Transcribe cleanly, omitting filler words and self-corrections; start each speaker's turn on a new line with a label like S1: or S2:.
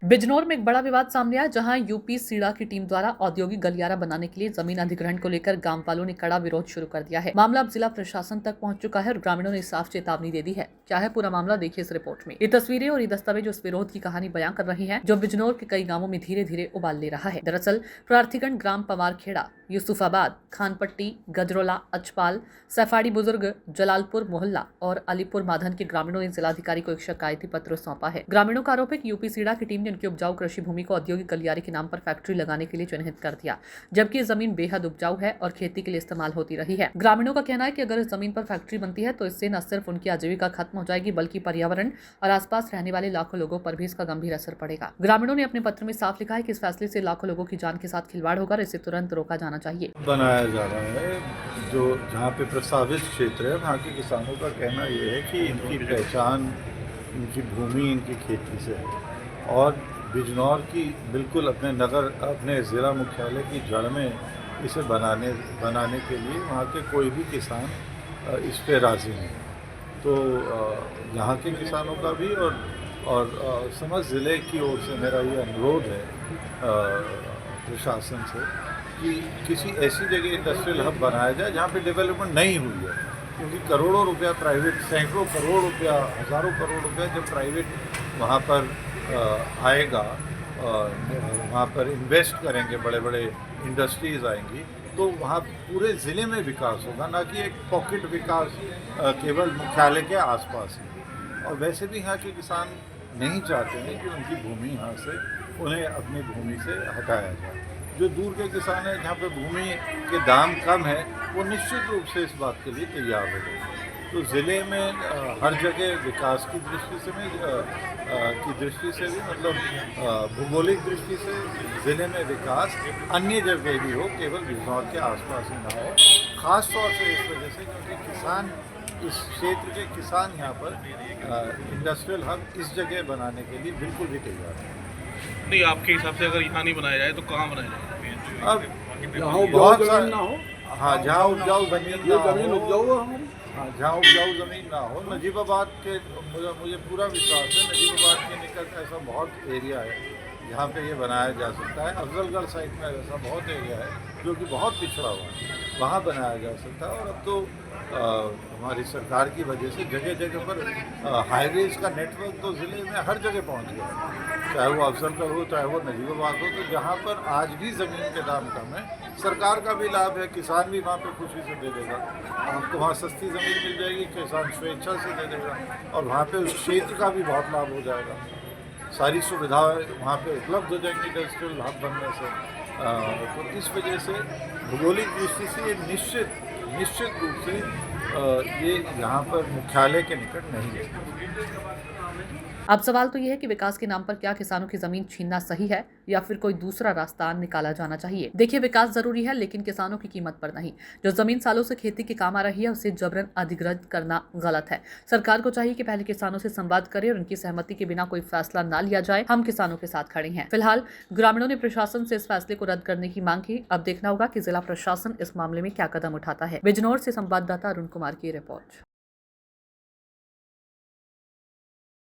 S1: बिजनौर में एक बड़ा विवाद सामने आया, जहां यूपी सीडा की टीम द्वारा औद्योगिक गलियारा बनाने के लिए जमीन अधिग्रहण को लेकर गांव वालों ने कड़ा विरोध शुरू कर दिया है। मामला अब जिला प्रशासन तक पहुंच चुका है और ग्रामीणों ने साफ चेतावनी दे दी है। क्या है पूरा मामला, देखिए इस रिपोर्ट में। ये तस्वीरें और ये दस्तावेज उस विरोध की कहानी बयां कर रही है जो बिजनौर के कई गाँवों में धीरे धीरे उबाल ले रहा है। दरअसल प्रार्थीगढ़, ग्राम पवारखेड़ा, यूसुफाबाद, खानपट्टी, गजरोला, अचपाल, सफाड़ी बुजुर्ग, जलालपुर मोहल्ला और अलीपुर माधन के ग्रामीणों ने जिलाधिकारी को एक शिकायती पत्र सौंपा है। ग्रामीणों का आरोप है कि यूपी सीडा की टीम ने उनकी उपजाऊ कृषि भूमि को औद्योगिक गलियारे के नाम पर फैक्ट्री लगाने के लिए चिन्हित कर दिया, जबकि ये जमीन बेहद उपजाऊ है और खेती के लिए इस्तेमाल होती रही है। ग्रामीणों का कहना है कि अगर इस जमीन पर फैक्ट्री बनती है तो इससे न सिर्फ उनकी आजीविका खत्म हो जाएगी, बल्कि पर्यावरण और आसपास रहने वाले लाखों लोगों पर भी इसका गंभीर असर पड़ेगा। ग्रामीणों ने अपने पत्र में साफ लिखा है कि इस फैसले से लाखों लोगों की जान के साथ खिलवाड़ होगा और इसे तुरंत रोका जाना चाहिए।
S2: बनाया जा रहा है जो जहाँ पे प्रस्तावित क्षेत्र है, वहाँ के किसानों का कहना ये है कि इनकी पहचान इनकी भूमि इनकी खेती से है और बिजनौर की बिल्कुल अपने ज़िला मुख्यालय की जड़ में इसे बनाने के लिए वहाँ के कोई भी किसान इस पे राज़ी नहीं। तो यहाँ के किसानों का भी और समस्त ज़िले की ओर से मेरा ये अनुरोध है प्रशासन से कि किसी ऐसी जगह इंडस्ट्रियल हब बनाया जाए जहाँ पे डेवलपमेंट नहीं हुई है, क्योंकि करोड़ों रुपया प्राइवेट, सैकड़ों करोड़ रुपया, हज़ारों करोड़ रुपया जब प्राइवेट वहाँ पर आएगा, वहाँ पर इन्वेस्ट करेंगे, बड़े बड़े इंडस्ट्रीज़ आएंगी, तो वहाँ पूरे ज़िले में विकास होगा, ना कि एक पॉकेट विकास केवल मुख्यालय के आसपास ही। और वैसे भी यहाँ के किसान नहीं चाहते हैं कि उनकी भूमि यहाँ से उन्हें अपनी भूमि से हटाया जाए। जो दूर के किसान हैं जहाँ पे भूमि के दाम कम है, वो निश्चित रूप से इस बात के लिए तैयार हो गए। तो ज़िले में हर जगह विकास की दृष्टि से भी मतलब भूगोलिक दृष्टि से ज़िले में विकास अन्य जगह भी हो, केवल बिजनौर के आसपास ही ना हो। ख़ास तौर से इस वजह से क्योंकि किसान, इस क्षेत्र के किसान यहाँ पर इंडस्ट्रियल हब इस जगह बनाने के लिए बिल्कुल भी तैयार है।
S3: नहीं, आपके हिसाब से अगर यहाँ नहीं बनाया जाए तो कहाँ बनाया जाए?
S2: अब बहुत सारे ना हो, हाँ, जहाँ उपजाऊ ज़मीन ना हो, हाँ, जहाँ उपजाऊ ज़मीन ना हो। नजीबाबाद के मुझे पूरा विश्वास है, नजीबाबाद के निकट ऐसा बहुत एरिया है जहाँ पे ये बनाया जा सकता है। अफजलगढ़ साइड में ऐसा बहुत एरिया है जो कि बहुत पिछड़ा हुआ है, वहाँ बनाया जा सकता है। और अब तो हमारी सरकार की वजह से जगह जगह पर हाईवेज़ का नेटवर्क तो ज़िले में हर जगह पहुँच गया है, चाहे वो अफजलगढ़ हो, चाहे वो नजीबाबाद हो। तो जहाँ पर आज भी ज़मीन के दाम कम है, सरकार का भी लाभ है, किसान भी वहाँ पे खुशी से दे देगा। आपको वहाँ सस्ती ज़मीन मिल जाएगी, किसान स्वेच्छा से दे देगा और वहाँ पे उस क्षेत्र का भी बहुत लाभ हो जाएगा। सारी सुविधाएं वहाँ पे उपलब्ध हो जाएंगी इंडस्ट्रियल हब बनने से। तो इस वजह से भौगोलिक दृष्टि से ये निश्चित रूप से ये यहाँ पर मुख्यालय के निकट नहीं है।
S1: अब सवाल तो यह है कि विकास के नाम पर क्या किसानों की जमीन छीनना सही है या फिर कोई दूसरा रास्ता निकाला जाना चाहिए। देखिए, विकास जरूरी है लेकिन किसानों की कीमत पर नहीं। जो जमीन सालों से खेती के काम आ रही है उसे जबरन अधिग्रहित करना गलत है। सरकार को चाहिए कि पहले किसानों से संवाद करे और उनकी सहमति के बिना कोई फैसला ना लिया जाए। हम किसानों के साथ खड़े हैं। फिलहाल ग्रामीणों ने प्रशासन से इस फैसले को रद्द करने की मांग की। अब देखना होगा कि जिला प्रशासन इस मामले में क्या कदम उठाता है। बिजनौर से संवाददाता अरुण कुमार की रिपोर्ट।